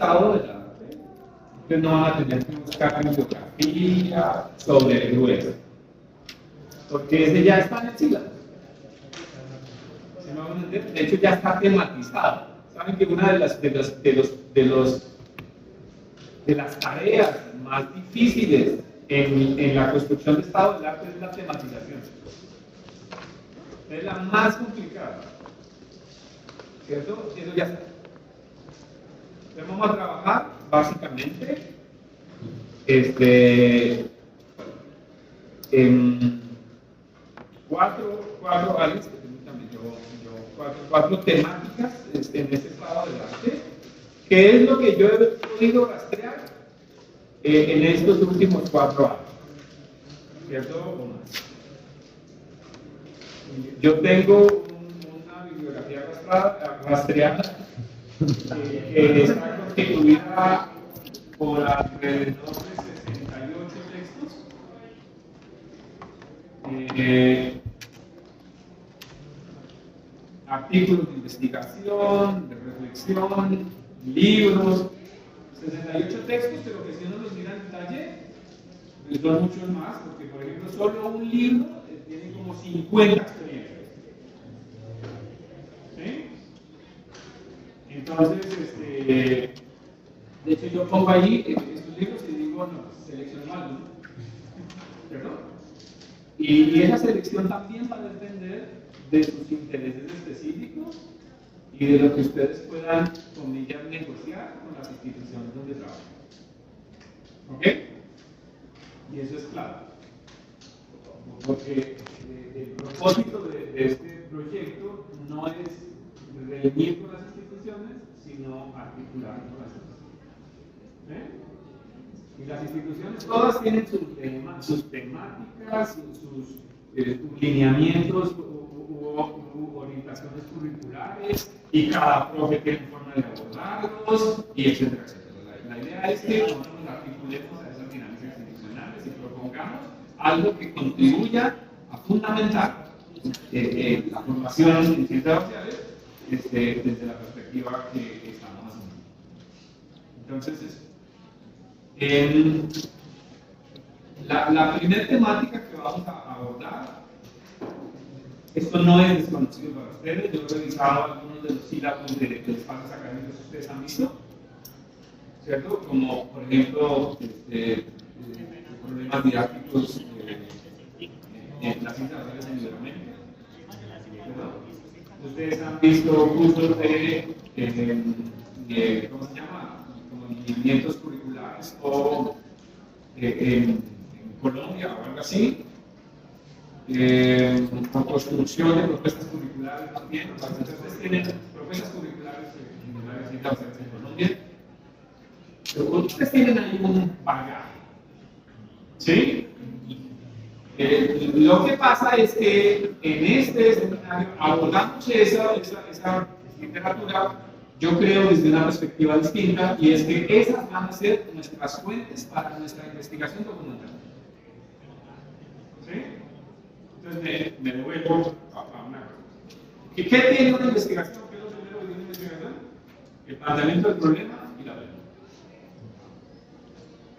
estado del arte, ustedes no van a tener que buscar bibliografía sobre el grueso, porque ese ya está en el sílabo. ¿Se me va a entender? De hecho, ya está tematizado. Saben que una de las tareas más difíciles en la construcción de estado del arte es la tematización. Es la más complicada. ¿Cierto? Eso ya está. Entonces vamos a trabajar básicamente en cuatro áreas, cuatro temáticas en este estado del arte, que es lo que yo he podido rastrear en estos últimos 4 años. ¿Cierto? O más. Yo tengo una bibliografía rastreada que está constituida por alrededor de 68 textos, artículos de investigación, de reflexión, libros, 68 textos, pero que si uno los mira en detalle, pues son muchos más, porque por ejemplo solo un libro tiene como 50 experiencias. ¿Sí? Entonces, de hecho yo pongo ahí estos libros y digo, no, selecciono algo, ¿cierto? Y esa selección también va a depender de sus intereses específicos y de lo que ustedes puedan, comillas, negociar con las instituciones donde trabajan. ¿Ok? Y eso es clave. Porque el propósito de este proyecto no es reunir con las instituciones, sino articular con las instituciones. Y las instituciones todas tienen sus temáticas, sus lineamientos u orientaciones curriculares, y cada profe tiene forma de abordarlos, y etcétera, etcétera. La idea es que nosotros nos articulemos a esas dinámicas institucionales y propongamos algo que contribuya a fundamentar la formación en ciencias sociales desde la perspectiva que estamos haciendo. Entonces, la primera temática que vamos a abordar, esto no es desconocido para ustedes, yo he revisado algunos de los sílabos de espacios académicos que ustedes han visto, ¿cierto? Como, por ejemplo, problemas didácticos en las ciencias sociales en Iberoamérica. Ustedes han visto cursos de ¿cómo se llama? Como lineamientos curriculares o en Colombia o algo así, con construcción de propuestas curriculares también. Ustedes tienen propuestas curriculares en las ciencias sociales en Colombia. Pero ustedes tienen ahí un bagaje. ¿Sí? Lo que pasa es que en este seminario abordamos esa literatura, yo creo, desde una perspectiva distinta, y es que esas van a ser nuestras fuentes para nuestra investigación documental. ¿Sí? Entonces me devuelvo a una cosa. ¿Qué tiene una investigación? ¿Qué es lo primero que tiene una investigación? El planteamiento del problema y la pregunta.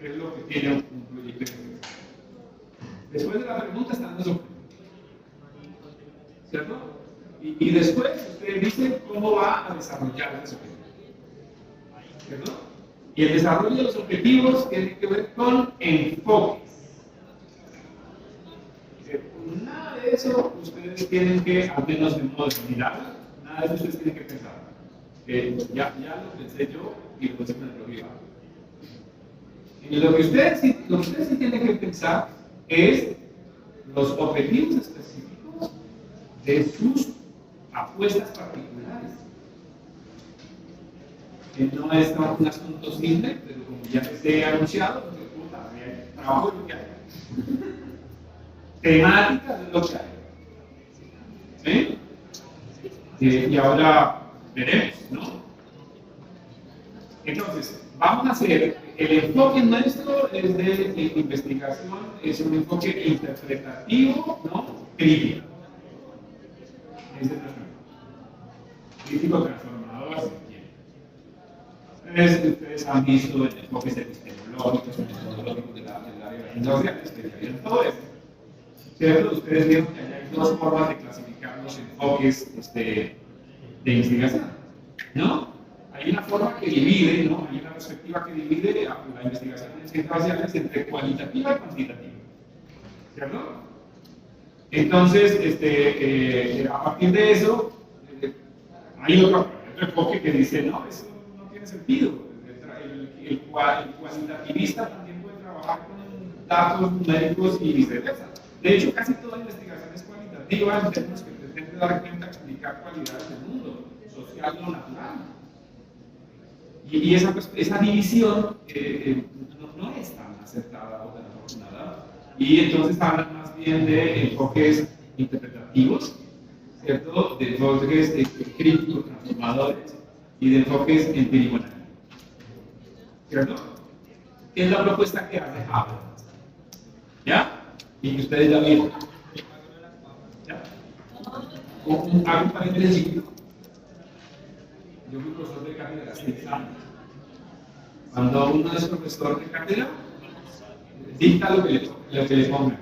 Es lo que tiene un proyecto de investigación. Después de la pregunta están los objetivos, ¿cierto? Y después usted dice cómo va a desarrollar esos objetivos, ¿cierto? Y el desarrollo de los objetivos tiene que ver con enfoques. Nada de eso ustedes tienen que, al menos de modo general, nada de eso ustedes tienen que pensar. Ya lo pensé yo y lo pensé con el propio. Lo que ustedes sí tienen que pensar es los objetivos específicos de sus apuestas particulares. Que no es un asunto simple, pero como ya les he anunciado, trabajo es lo que hay. Temáticas es lo que hay. ¿Sí? Y ahora veremos, ¿no? Entonces, vamos a hacer, el enfoque nuestro es de investigación, es un enfoque interpretativo, ¿no? Crítico. Ese es nuestro enfoque. Crítico transformador, si quieren. Ustedes han visto el enfoques epistemológicos, metodológicos de la industrial, especialidad en todo eso. ¿Cierto? Ustedes vieron que hay dos formas de clasificar los enfoques de investigación, ¿no? Hay una forma que divide, ¿no? Hay una perspectiva que divide la investigación en ciencias sociales entre cualitativa y cuantitativa, ¿cierto? Entonces, a partir de eso, hay otro enfoque que dice, no, eso no tiene sentido. El cualitativista también puede trabajar con datos numéricos y viceversa. De hecho, casi toda investigación es cualitativa en términos que pretende dar cuenta, explicar cualidades del mundo, social o natural. Y esa división no es tan acertada o tan afortunada. Y entonces hablan más bien de enfoques interpretativos, ¿cierto? De enfoques críticos, transformadores y de enfoques empíricos, ¿cierto? ¿Qué es la propuesta que hace Haber? ¿Ya? Y que ustedes ya vieron. ¿Ya? Hago un paréntesis chiquito. Yo fui profesor de cátedra hace 6 años. Cuando uno es profesor de cátedra, dicta lo que le pongan.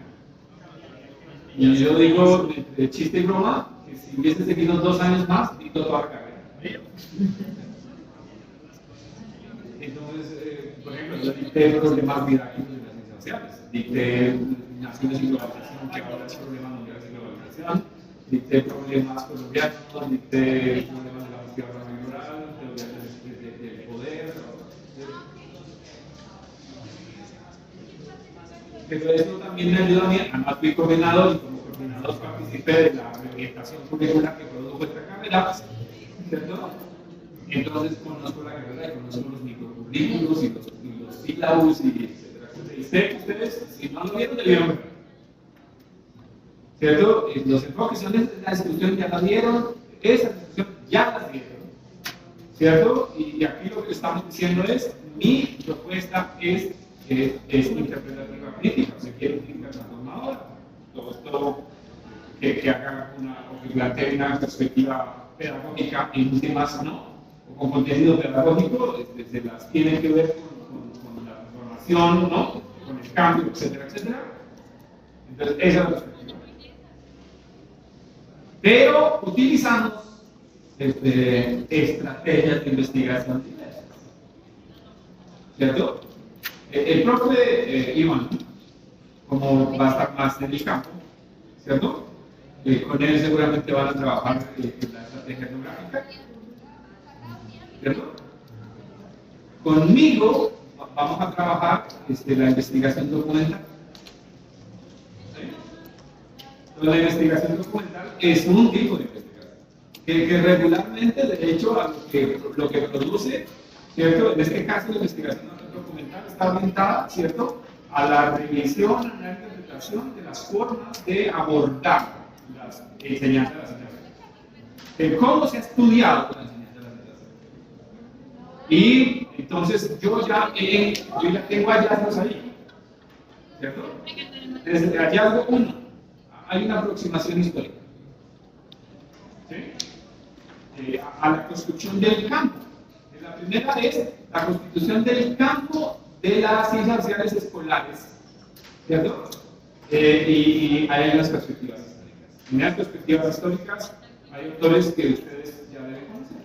Y yo digo, de chiste y broma, que si hubiese seguido 2 años más, dicto toda la carrera. Entonces, por ejemplo, yo dicté problemas didácticos de las ciencias sociales, dicté naciones y globalización, que ahora es problema mundial de globalización, dicté problemas colombianos, dicté problemas de la búsqueda rural, teoría del poder. Pero eso también me ayuda a mí, además fui coordinador y como coordinador participé de la reorientación curricular que produjo esta carrera, ¿cierto? Entonces conozco la carrera y conozco los microcurrículos y los sílabus y etcétera, etcétera. Y sé que ustedes, si no lo vieron, debieron ver. ¿Cierto? Los enfoques son de la discusión, ya la vieron, esa discusión ya la vieron. ¿Cierto? Y aquí lo que estamos diciendo es, mi propuesta es interpretativa crítica, se quiere crítica transformadora. Todo que haga o que plantee una perspectiva pedagógica en últimas, ¿no? O con contenido pedagógico, desde las tienen que ver con la transformación, ¿no? Con el cambio, etcétera, etcétera. Entonces, esa es la perspectiva. Pero utilizamos estrategias de investigación diversas. ¿Cierto? El profe Iván, como va a estar más en el campo, ¿cierto? Con él seguramente van a trabajar en la estrategia etnográfica, ¿cierto? Conmigo vamos a trabajar la investigación documental. ¿Sí? Entonces, la investigación documental es un tipo de investigación que regularmente, de hecho, a lo que produce, ¿cierto? En este caso, la investigación documental está orientada, ¿cierto?, a la revisión, a la interpretación de las formas de abordar las enseñanzas de las enseñanzas. De cómo se ha estudiado la enseñanza de las enseñanzas. Y entonces yo ya tengo hallazgos ahí, ¿cierto? Desde el hallazgo 1 hay una aproximación histórica, ¿sí? A la construcción del campo. La primera es la constitución del campo de las ciencias sociales escolares, ¿cierto? Y hay unas perspectivas históricas. En las perspectivas históricas hay autores que ustedes ya deben conocer.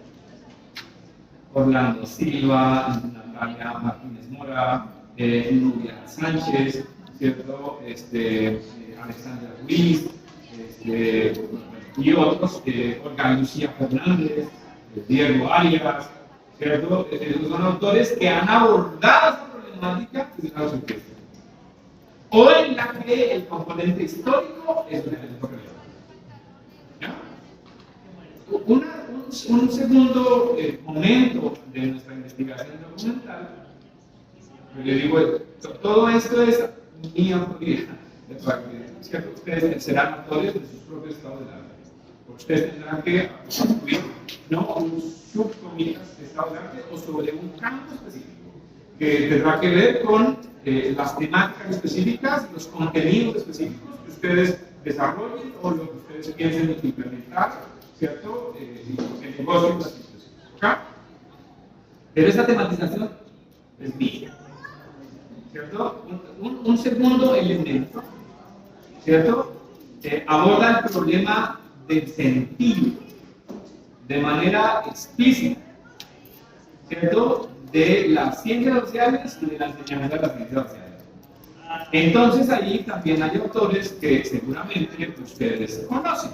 Orlando Silva, Natalia Martínez Mora, Nubia Sánchez, ¿cierto? Alexandra Ruiz, y otros, Olga Lucía Fernández, Diego Arias, ¿cierto? Son autores que han abordado esta problemática desde la perspectiva, o en la que el componente histórico es un elemento relevante. Un segundo momento de nuestra investigación documental, yo digo, todo esto es mi autoría, ¿cierto? Ustedes serán autores de sus propios estados de arte, porque ustedes tendrán que construir no un subcomitas de estado de arte o sobre un campo específico que tendrá que ver con las temáticas específicas, los contenidos específicos que ustedes desarrollen o lo que ustedes piensen implementar, ¿cierto? El negocio específico. ¿Okay? Pero esta tematización es mía, ¿cierto? Un segundo elemento, ¿cierto? Aborda el problema del sentido de manera explícita, ¿cierto? De las ciencias sociales y de la enseñanza de las ciencias sociales. Entonces allí también hay autores que seguramente ustedes conocen,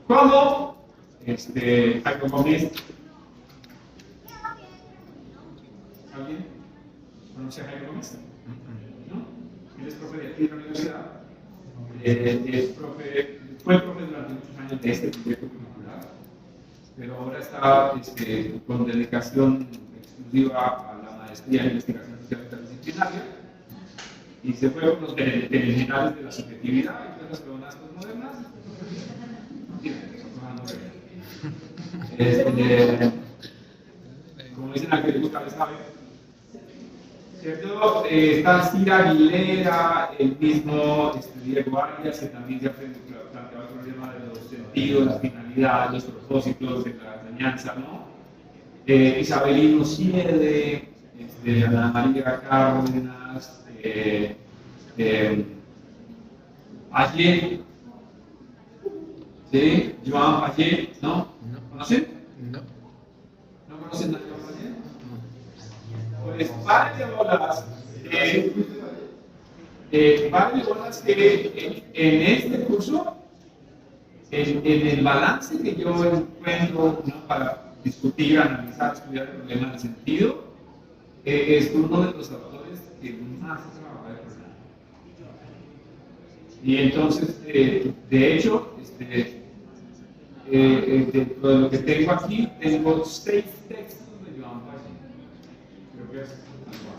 como Jairo Gómez. ¿Alguien conoce a Jairo Gómez? ¿No? Él es profe de aquí de la universidad. Fue profe durante muchos años de este proyecto curricular, pero ahora está con dedicación exclusiva a la maestría en investigación social interdisciplinaria y se fue con los generales de la subjetividad y de las personas modernas. Como dicen al que le gusta, le sabe. ¿Cierto? Está Cira Aguilera, el mismo Diego Arias, que también se ha planteado el problema de los sentidos, las finalidades, los propósitos de la enseñanza, ¿no? Isabelino Siede, Ana María Cárdenas, Payet, ¿sí? Joan Payet, ¿no? ¿Conocen? No. ¿No conocen a Joan Payet? Pues varias bolas, que en este curso, en el balance que yo encuentro, ¿no? Para discutir, analizar, estudiar el problema del sentido, es uno de los autores que más trabaja el problema. Y entonces, de hecho, dentro de lo que tengo aquí, tengo 6 textos de Joan Payet. Creo que es algo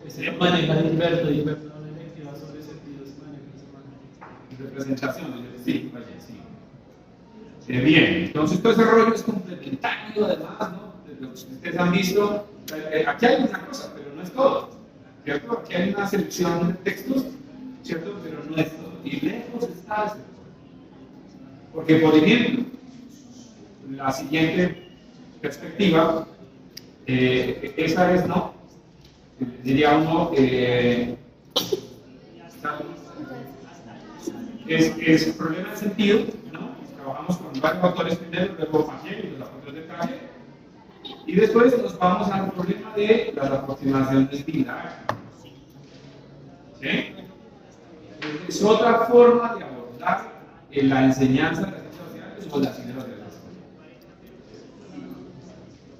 así. Maneja Gilberto y Gilberto una electiva sobre sentidos maneja. Representación, sí, vaya, sí. Bien, entonces todo ese rollo es complementario además, ¿no? Ustedes han visto, aquí hay una cosa, pero no es todo, ¿cierto? Aquí hay una selección de textos, ¿cierto? Pero no es todo. Y lejos está ese. Porque, por ejemplo, la siguiente perspectiva, esa es, ¿no? Diría uno, es el problema de sentido, ¿no? Trabajamos con varios autores primero, luego Payet y los aportes de Payet, y después nos vamos al problema de las aproximaciones didácticas. ¿Sí? Es otra forma de abordar la enseñanza de las ciencias sociales o las ciencias de la historia.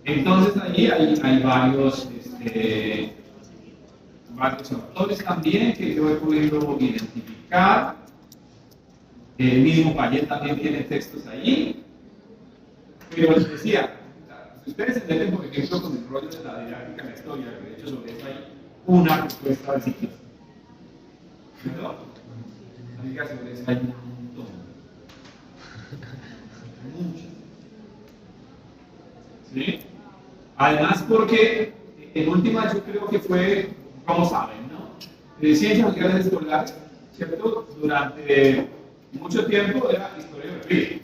Entonces allí hay varios autores también que yo he podido identificar. El mismo Payet también tiene textos allí. Pero les decía, si ustedes se meten, por ejemplo, con el rollo de la didáctica en la historia, que de hecho sobre eso hay una respuesta de ciclo. ¿No? Amigas, sobre eso hay un montón. Muchas. ¿Sí? Además, porque en última yo creo que fue, como saben, ¿no? Ciencias sociales escolares, ¿cierto? Durante mucho tiempo era historia de Río.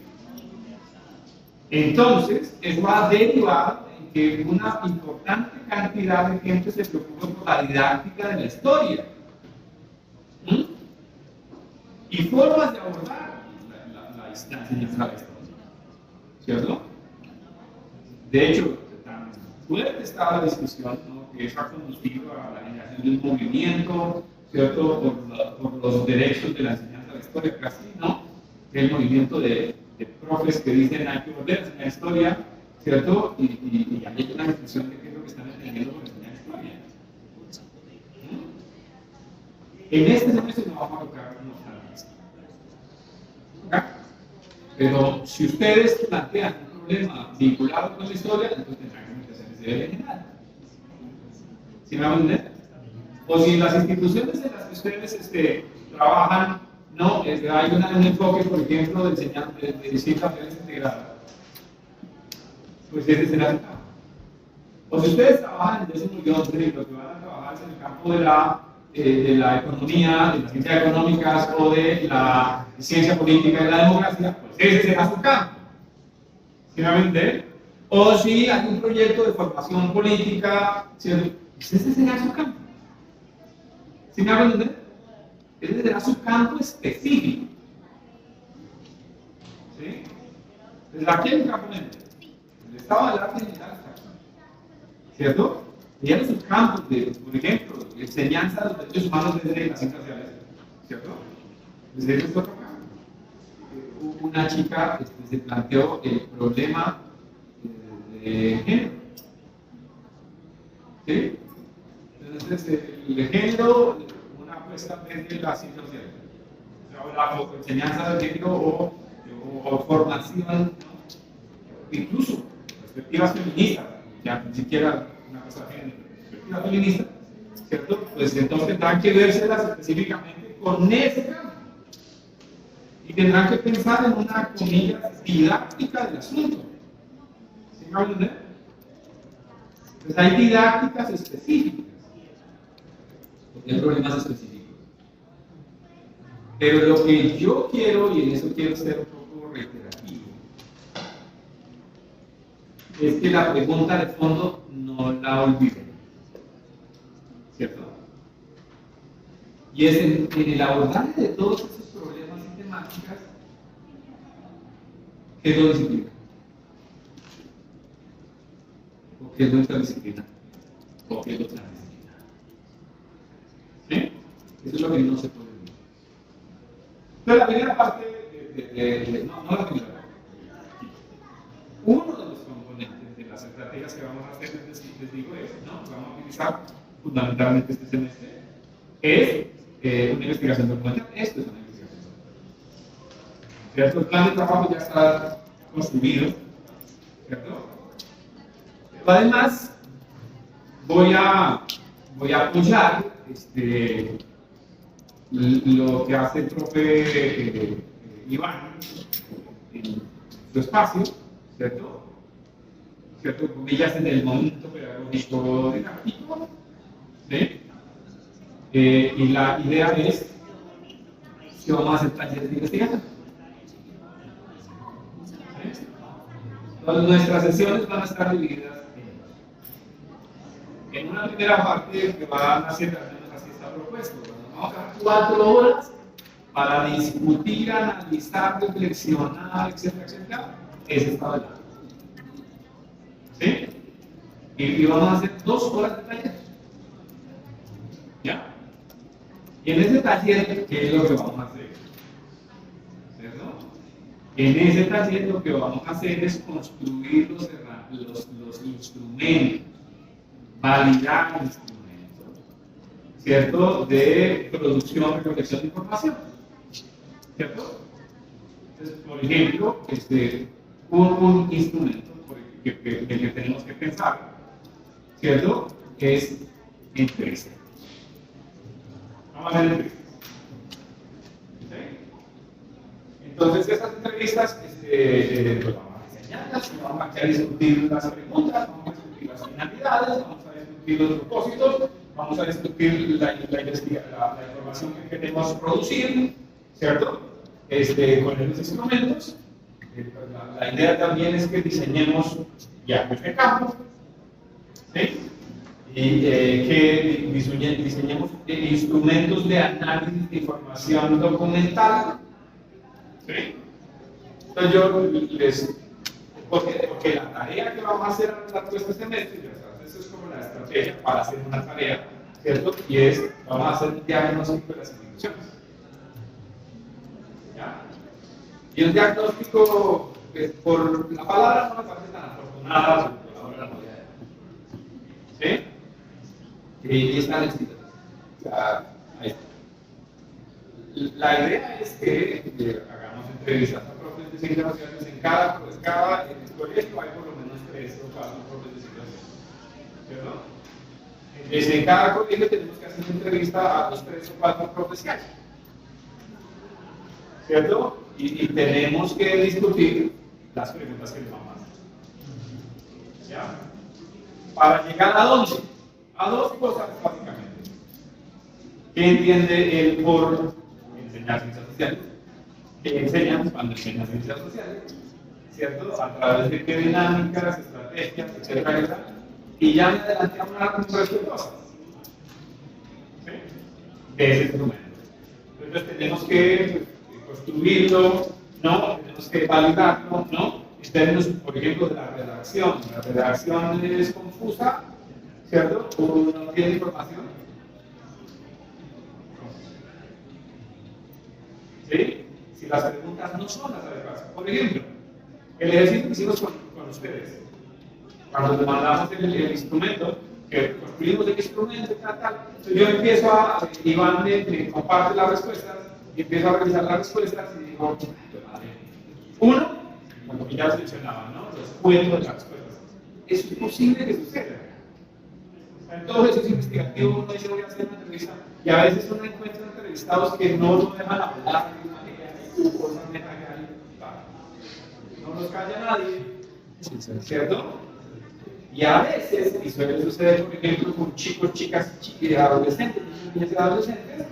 Entonces, eso ha derivado en que una importante cantidad de gente se preocupa por la didáctica de la historia. Y formas de abordar la enseñanza de la historia. ¿Cierto? De hecho, tan fuerte estaba la discusión, ¿no? Que eso ha conducido a la generación de un movimiento, ¿cierto? Por los derechos de la enseñanza de la historia, casi, ¿no? El movimiento de profes que dicen hay que volver a enseñar historia, ¿cierto? Y hay una discusión de qué es lo que están entendiendo por enseñar historia. En este semestre no vamos a tocar pero si ustedes plantean un problema vinculado con la historia, entonces tendrán que meterse en ese general. ¿Sí me van a entender? O si las instituciones en las que ustedes trabajan, no, hay un enfoque, por ejemplo, de distintas materias integradas, pues ese será el campo. O si ustedes trabajan en ese millón de lo que van a trabajar es en el campo de la economía, de las ciencias económicas o de la ciencia política y la democracia, pues ese será su campo. ¿Sí me entiende? O si hay un proyecto de formación política, ¿cierto? Ese será su campo. ¿Sí me entiende? Ese será su campo específico. ¿Sí? Entonces, aquí hay un campo en el estado del arte digital está aquí. ¿Cierto? Y hay sus campos de, por ejemplo, enseñanza de los derechos humanos desde las ciencias sociales. ¿Cierto? Desde ese otro campo. Una chica se planteó el problema de género. ¿Sí? Entonces, el género, una apuesta desde las ciencias sociales. O sea, la enseñanza del género o formación, ¿no? Incluso perspectivas feministas, ya ni siquiera una cosa de género, perspectivas feministas, ¿cierto? Pues entonces tendrán que vérselas específicamente con ese campo. Y tendrán que pensar en una comilla didáctica del asunto. ¿Sí me entienden? Entonces hay didácticas específicas, porque hay problemas específicos. Pero lo que yo quiero, y en eso quiero ser un poco reiterativo, es que la pregunta de fondo no la olviden. ¿Cierto? Y es en el abordaje de todos esos problemas y temáticas, ¿qué es lo disciplina? ¿O qué es nuestra disciplina? ¿O qué es otra disciplina? ¿Sí? Eso es lo que no se puede ver. Pero la primera parte, no la primera parte, uno de los componentes de las estrategias que vamos a hacer, les digo es, ¿no? Vamos a utilizar fundamentalmente este semestre, es una investigación documental. Esto es una investigación documental. ¿Cierto? El plan de trabajo ya está construido, ¿cierto? Pero además, voy a apoyar lo que hace el profe Iván en su espacio, ¿cierto? ¿Cierto? Comillas en el momento pedagógico didáctico, ¿sí? Y la idea es que vamos a hacer talleres de investigación. ¿Sí? Entonces, nuestras sesiones van a estar divididas en una primera parte que van a ser así está propuesto. Vamos a dar 4 horas para discutir, analizar, reflexionar, etcétera, etcétera, ese estado del arte. ¿Sí? Y vamos a hacer 2 horas de taller. ¿Ya? Y en ese taller, ¿qué es lo que vamos a hacer? ¿Cierto? En ese taller lo que vamos a hacer es construir los instrumentos, validar instrumentos, ¿cierto? De producción, recolección de información, ¿cierto? Entonces, por ejemplo, un instrumento que tenemos que pensar, ¿cierto? Es entrevista. Vamos a hacer entrevistas. ¿Sí? Entonces, estas entrevistas, pues vamos a diseñarlas, vamos a discutir las preguntas, vamos a discutir las finalidades, vamos a discutir los propósitos, vamos a discutir la información que queremos producir, ¿cierto? Con los instrumentos. La idea también es que diseñemos ya este campo, ¿sí? Y que diseñemos instrumentos de análisis de información documental, ¿sí? Entonces yo porque la tarea que vamos a hacer a lo largo de este semestre, eso es como la estrategia para hacer una tarea, ¿cierto? Y vamos a hacer un diagnóstico de las instituciones. ¿Ya? Y el diagnóstico, por la palabra no me parece tan afortunada, por la hora no voy a decir. ¿Sí? Y está en el sitio. Ahí está. La idea es que hagamos entrevistas a profes de ciencias sociales en cada colegio hay por lo menos 3 o 4 profes de ciencias sociales. ¿Cierto? En cada colegio tenemos que hacer una entrevista a los 3 o 4 profes que hay. ¿Cierto? Y tenemos que discutir las preguntas que les vamos a hacer. ¿Ya? ¿Para llegar a dónde? A 2 cosas básicamente. ¿Qué entiende él por enseñar ciencias sociales? ¿Qué enseñan cuando enseñan ciencias sociales? ¿cierto? A través de qué dinámicas, estrategias, etcétera, etcétera. Y ya me adelanté a un resto de cosas, ¿sí? De ese instrumento. Entonces tenemos que construirlo, ¿no? Tenemos que validarlo, ¿no? En términos, por ejemplo, de la redacción. La redacción es confusa, ¿cierto? Uno no tiene información. ¿Sí? Si las preguntas no son las adecuadas. Por ejemplo, el ejercicio que hicimos con ustedes, cuando le mandamos el instrumento, que construimos el instrumento, tal. Entonces yo empiezo a, Iván me comparte las respuestas, y empiezo a revisar las respuestas y digo, uno, como que ya os mencionaba, ¿no? Los cuentos de las respuestas. Eso es posible que suceda. En todo ejercicio investigativo uno dice voy a hacer una entrevista y a veces uno encuentra entrevistados que no lo dejan hablar de una manera no nos calla nadie, ¿cierto? Y a veces, y suele suceder por ejemplo con chicos, chicas, adolescentes, niñas y adolescentes,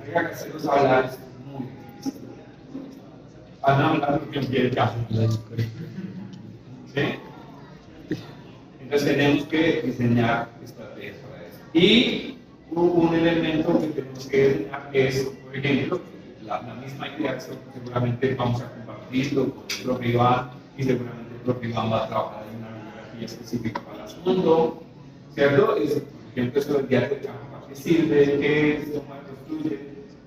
hay que hacerlos hablar es muy difícil. Van a hablar porque quieren caso. ¿Sí? Entonces tenemos que diseñar estrategias para eso. Y un elemento que tenemos que diseñar es, por ejemplo, la misma idea que seguramente vamos a compartirlo con el propio Iván y seguramente el propio Iván va a trabajar en una bibliografía específica para el asunto, ¿cierto? Es, por ejemplo, eso del diario de campo, ¿para qué sirve? ¿Qué es? ¿Cómo se construye?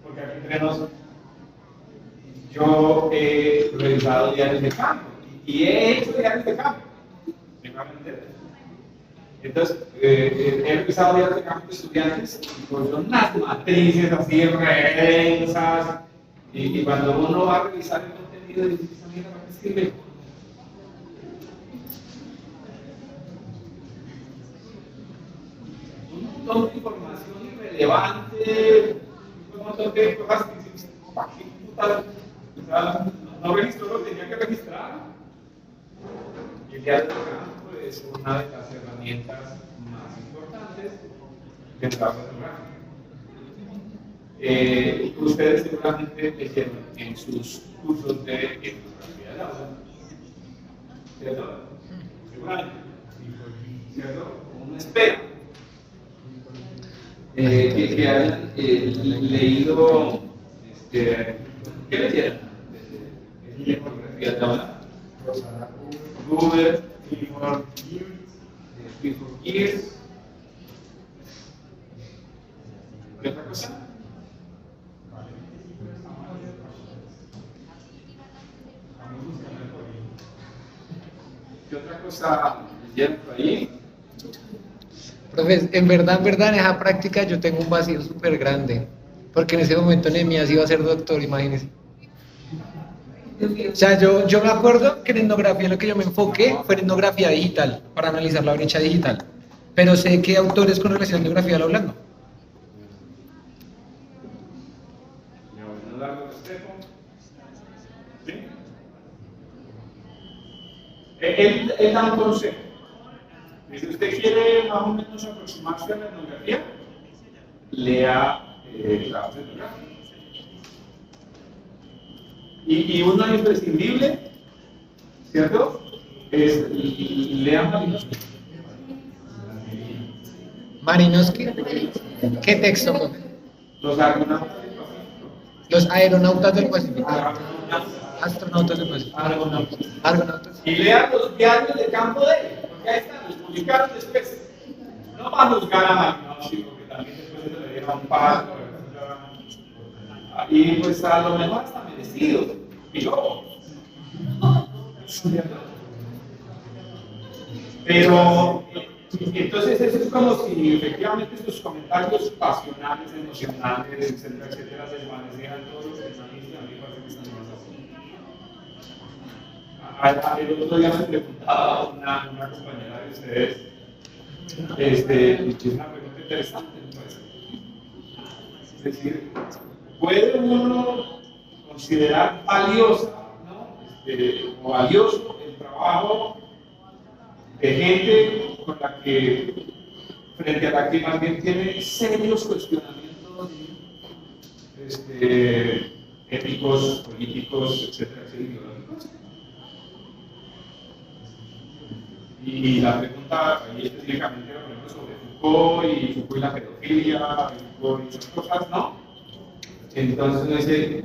Porque aquí entre nosotros, yo he revisado diarios de campo y he hecho diarios de campo. Entonces, he revisado diarios de campo de estudiantes y pues son unas matrices así re densas y cuando uno va a revisar el contenido de esa mierda, ¿para qué sirve? Un montón de información irrelevante, un montón de cosas que dicen, ¿para qué puta? O sea, no registró lo que tenía que registrar. Y el diario de campo es una de las herramientas más importantes del trabajo etnográfico. Ustedes seguramente leyeron en sus cursos de etnografía del aula, ¿cierto? Seguramente, ¿cierto? Uno espera que hayan leído, ¿qué leyeron? Etnografía del aula. Google, Before Years. ¿Qué otra cosa? ¿Qué otra cosa leyeron por ahí? Profe, en verdad, en esa práctica yo tengo un vacío súper grande, porque en ese momento Nehemías iba a ser doctor, imagínense. O sea, yo me acuerdo que en etnografía lo que yo me enfoqué fue en etnografía digital, para analizar la brecha digital, pero sé que autores con relación a etnografía lo hablan, ¿no? ¿Sí? Él da un consejo. Si usted quiere más o menos aproximarse a la etnografía, lea trabajos etnográficos. Y uno imprescindible, ¿cierto? Es lea Malinowski. Malinowski, ¿qué texto, profe? Los Argonautas del Pacífico. Los aeronautas del Pacífico. Astronautas del Pacífico. Argonautas. Y lea los diarios de campo de él, porque ahí están, los publicaron después. No va a juzgar a Malinowski, porque también después se le dieron un par. Y pues a lo mejor está merecido. Y luego. Pero entonces eso es como si efectivamente estos comentarios pasionales, emocionales, etcétera, etcétera, desvanecieran todos los pensamientos y a mí me parece que están más así. El otro día me preguntaba una compañera de ustedes, es una pregunta interesante, me parece. Es decir, ¿puede uno considerar valiosa, ¿no? O valioso el trabajo de gente con la que, frente a la que más bien tiene serios cuestionamientos éticos, políticos, etcétera, ideológicos? Y la pregunta ahí específicamente era, por ejemplo, sobre Foucault y la pedofilia, y Foucault y esas cosas, ¿no? Entonces uno dice,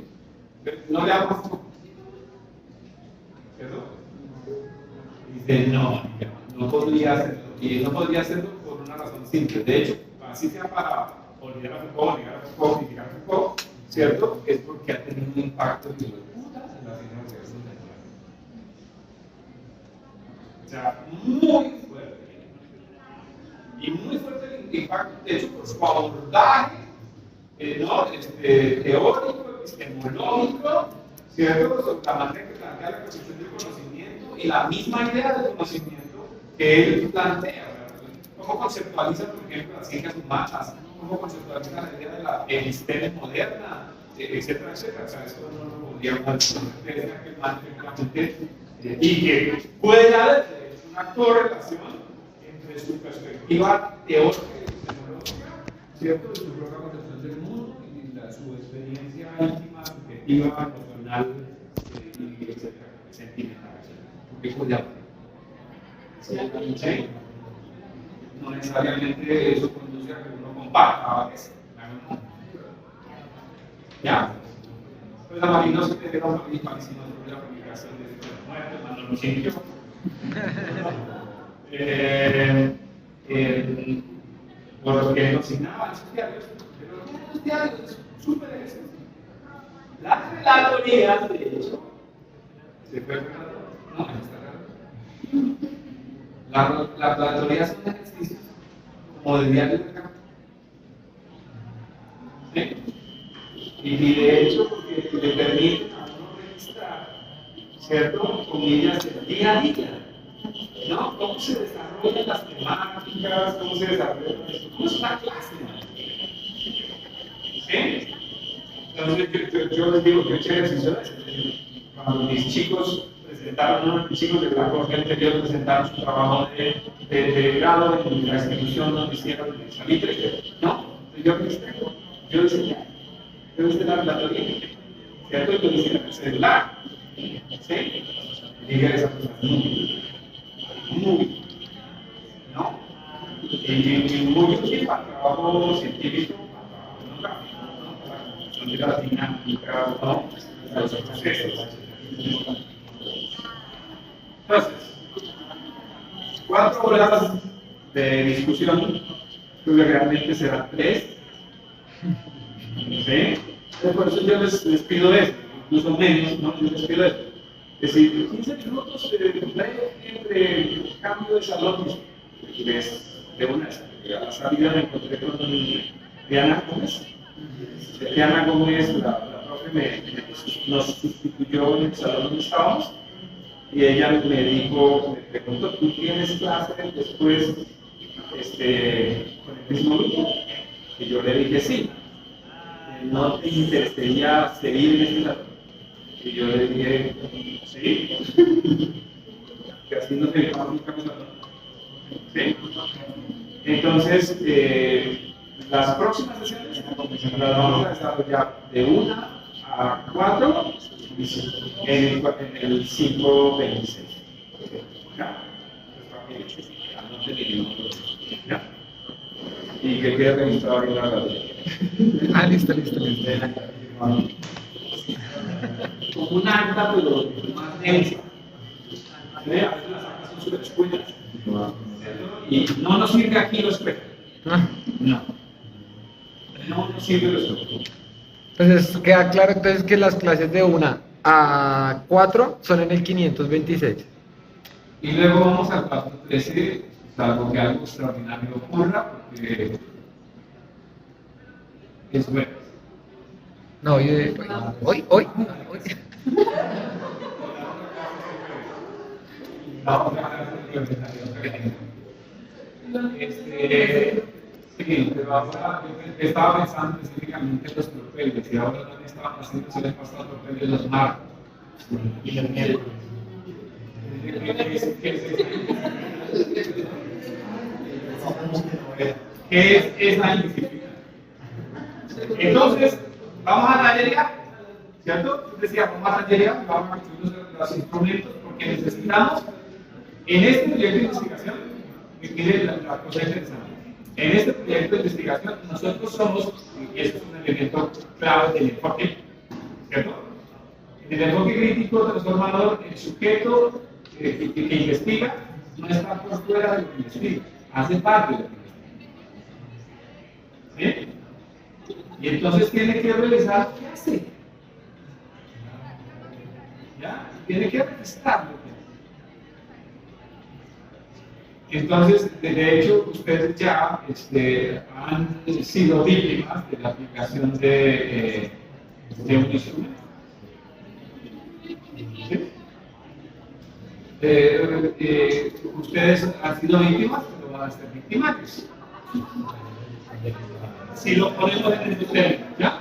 no le hago esto. ¿Cierto? Y dice, no, no podría hacerlo. Y no podría hacerlo por una razón simple. De hecho, así sea para olvidar a Foucault, negar a Foucault, criticar a Foucault, ¿cierto? Es porque ha tenido un impacto en las ciencias contemporáneas. O sea, muy fuerte. Y muy fuerte el impacto, de hecho, por su abordaje ¿no? Teórico, epistemológico, ¿cierto? Sobre la manera que plantea la concepción del conocimiento y la misma idea del conocimiento que él plantea. ¿Cómo conceptualiza, por ejemplo, las ciencias humanas? ¿Cómo conceptualiza la idea de la episteme moderna? Etcétera, etcétera. O sea, eso no lo podríamos decir que matemáticamente y que puede dar una correlación entre su perspectiva teórica y epistemológica, ¿cierto? De su propia concepción del mundo y su experiencia íntima, subjetiva, emocional, y etcétera, sentimental, etcétera. Porque ¿sí? No necesariamente eso conduce a que uno comparta a veces. ¿Ya? Pues la Marina se te queda un poquito parecido sobre la publicación de esto de muerte, cuando lo sintió. Por lo que nos signaban esos diarios, pero los diarios súper extensos. Las relatorías, de hecho, ¿se fue el relator? No, ahí está el relator. Las relatorías son ejercicios como de diario de campo. ¿Sí? Y de hecho, porque le permiten a uno registrar, ¿cierto? Comillas del día a día, ¿no? ¿Cómo se desarrollan las temáticas? ¿Cómo se desarrolla esto? ¿Cómo es una clase? ¿Sí? Entonces, yo les digo que he hecho ejercicio cuando mis chicos presentaron, unos mis chicos de la corte anterior presentaron su trabajo de grado en la institución donde hicieron el salitre, ¿no? Yo decía, yo hice la relatoría, ¿cierto? Yo hice el celular, ¿sí? Dije esas cosas muy, ¿no? Y muy útil para el trabajo científico, para el trabajo etnográfico, ¿no? Para la comprensión de las dinámicas, ¿no? De los procesos. Entonces, 4 horas de discusión, creo que realmente serán 3. ¿Sí? Por eso yo les pido esto, incluso menos, ¿no? Yo les pido esto. Es decir, 15 minutos entre cambio de salón de una a la salida me encontré con Diana Gómez. Diana Gómez, la profe, nos sustituyó en el salón donde estábamos y ella me dijo, me preguntó, ¿tú tienes clase después con el mismo grupo? Y yo le dije sí. ¿No te interesaría seguir en este salón? Y yo le dije, sí. Que así no se llama nunca un salón. ¿Sí? Entonces, las próximas sesiones las vamos a desarrollar de 1 a 4 en el 526. ¿Ya? ¿Ya? Y que quede registrado en la radio. Ah, listo. Como un acta, pero más densa. A veces las actas son súper escuelas. Y no nos sirve aquí los espejos. No. No nos sirve los espejos. Entonces, queda claro entonces que las clases de 1 a 4 son en el 526. Y luego vamos al 413, salvo que algo extraordinario ocurra, porque es bueno. No, hoy. Sí, pero ahora yo estaba pensando específicamente en los tropeles, y ahora también estaban haciendo se les pasado tropeles los martes y los miércoles. ¿Qué es esa indisciplina? Entonces, vamos a tallerear, ¿cierto? Yo decía, vamos a tallerear, vamos a incluir los instrumentos porque necesitamos En este proyecto de investigación, miren la cosa interesante. En este proyecto de investigación, nosotros somos, y eso es un elemento clave del enfoque, ¿cierto? En el enfoque crítico transformador, el sujeto que investiga no está por fuera de lo que investiga, hace parte de lo que investiga. ¿Sí? Y entonces tiene que revisar qué hace. ¿Ya? Tiene que registrar lo que hace. Entonces, de hecho, ustedes ya han sido víctimas de la aplicación de un instrumento. ¿Sí? Ustedes han sido víctimas, pero van a ser victimarios. Si lo ponemos en el término, ¿ya?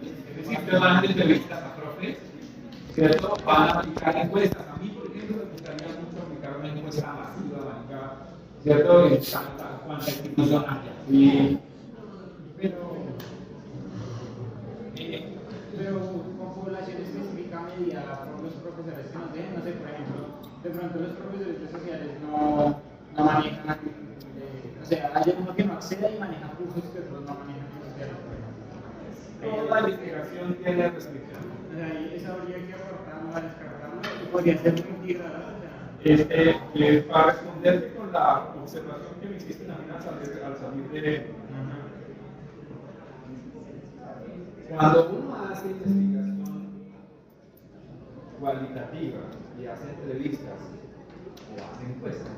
Es decir, ustedes van a hacer entrevistas a profes, ¿cierto? Van a aplicar encuestas. A mí, por ejemplo, me gustaría mucho aplicar una encuesta masiva, ¿cierto? En cuánta institución hay. Pero con población específica medida por los profesores que nos den, no sé, por ejemplo, de pronto los profesores de sociales no manejan, o sea, hay uno que no accede y maneja cursos que otros no manejan sociales, por ejemplo. Toda la investigación tiene restricciones. O sea, y esa habría que aportarla, descartarla, y podría ser muy integrada. Para responderte con la observación que me hiciste también al salir de... Cuando uno hace investigación cualitativa y hace entrevistas o hace encuestas,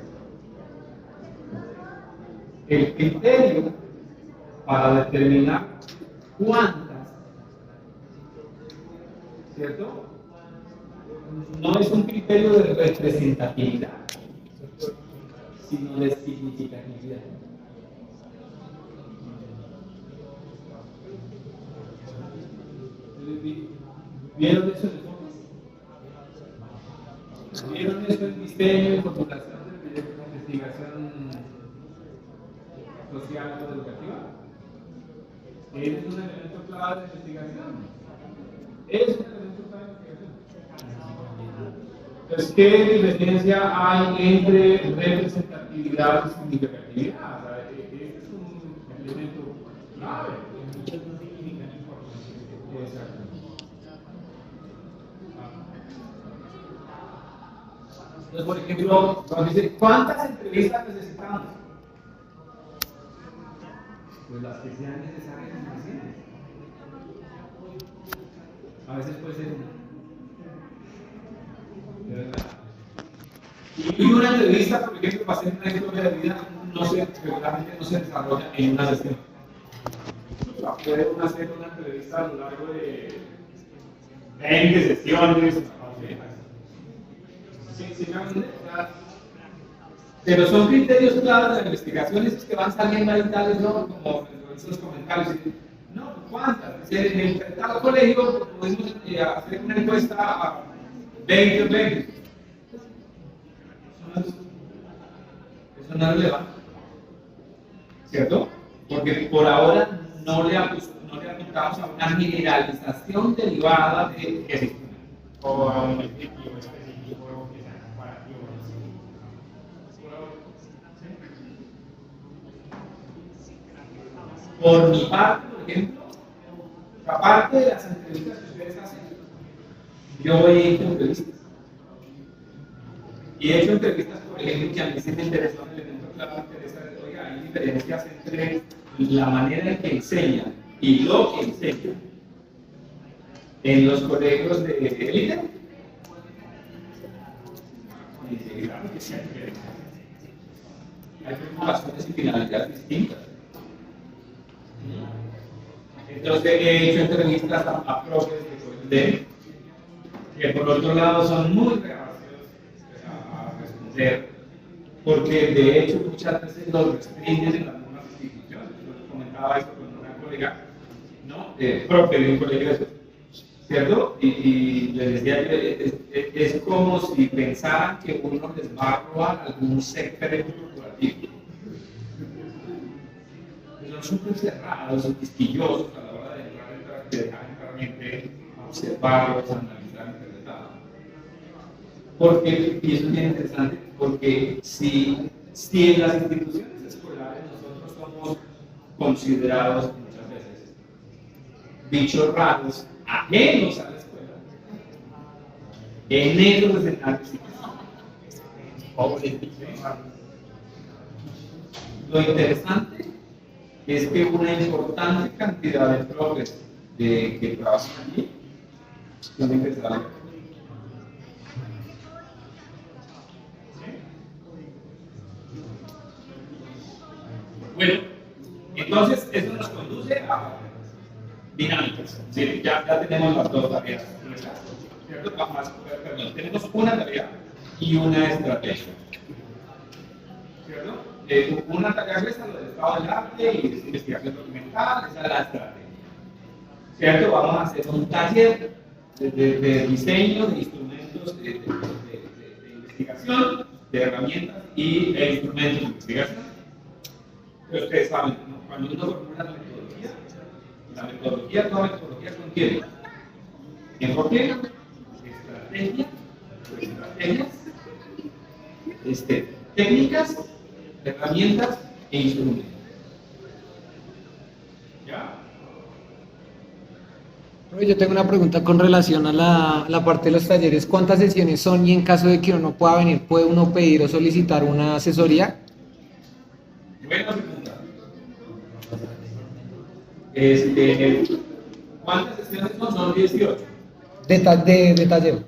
el criterio para determinar cuántas, ¿cierto? No es un criterio de representatividad, sino de significatividad. ¿Vieron eso en el fondo? ¿Vieron eso en diseño y formulación del proyecto de investigación social o educativa? Es un elemento clave de investigación. Es un elemento clave de investigación. Entonces, ¿qué diferencia hay entre representatividad y significatividad? O sea, este es un elemento clave. Muchos no significan información. Exacto. Entonces, por ejemplo, cuando dice, ¿cuántas entrevistas necesitamos? Pues las que sean necesarias y suficientes. A veces puede ser una. ¿De verdad? Y una entrevista, por ejemplo, para hacer una historia de vida, regularmente no se desarrolla en una sesión. O sea, puede uno hacer una entrevista a lo largo de 20 sesiones. Pero son criterios claros de la investigación, esos que van saliendo ahí tales, ¿no? Como esos comentarios. No, ¿cuántas? En el tal colegio pudimos hacer una encuesta a 20 o 20. Eso no es relevante. ¿Cierto? Porque por ahora no le apuntamos a una generalización derivada de ese o a un objetivo específico que sea comparativo. Por mi parte, por ejemplo, aparte de las entrevistas que ustedes hacen, yo he hecho entrevistas. Y he hecho entrevistas, por ejemplo, que a mí sí me interesó un elemento clave, me interesa, oiga, hay diferencias entre la manera en que enseñan y lo que enseñan en los colegios de élite. Claro que sí, hay preocupaciones y finalidades distintas. Entonces he hecho entrevistas a profes de que por otro lado son muy reacios a responder, porque de hecho muchas veces los restringen en algunas instituciones. Yo comentaba eso con una colega, ¿no? Profe de un colegio, ¿cierto? Y les decía que es como si pensaran que uno les va a robar algún secreto corporativo. Son súper cerrados y quisquillosos a la hora de dejar entrar gente, observarlos, analizar, interpretar. Porque, y eso es bien interesante, Porque si en las instituciones escolares nosotros somos considerados muchas veces bichos raros, ajenos a la escuela, en esos escenarios sí que lo interesante es que una importante cantidad de profes que trabajan allí son empresarios. Bueno, entonces eso nos conduce a dinámicas. ¿Sí? Ya tenemos las dos tareas. ¿Cierto? Perdón, tenemos una tarea y una estrategia. ¿Cierto? Una tarea es lo del estado del arte y investigación documental, esa es la estrategia. ¿Cierto? Vamos a hacer un taller de diseño de instrumentos de investigación, de herramientas e instrumentos de investigación. Pero ustedes saben, ¿no? Cuando uno formula la metodología, toda metodología contiene enfoque, estrategias, técnicas, herramientas e instrumentos. ¿Ya? Yo tengo una pregunta con relación a la parte de los talleres. ¿Cuántas sesiones son y en caso de que uno pueda venir, puede uno pedir o solicitar una asesoría? Buena pregunta. ¿Cuántas sesiones son? Son 18. De taller. De taller.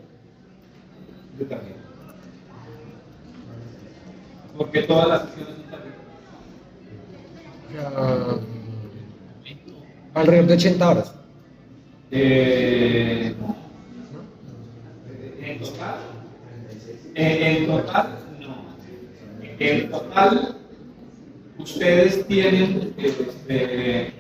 Porque todas las sesiones son taller. Alrededor de 80 horas. No. En total, no. En total, ustedes tienen $540.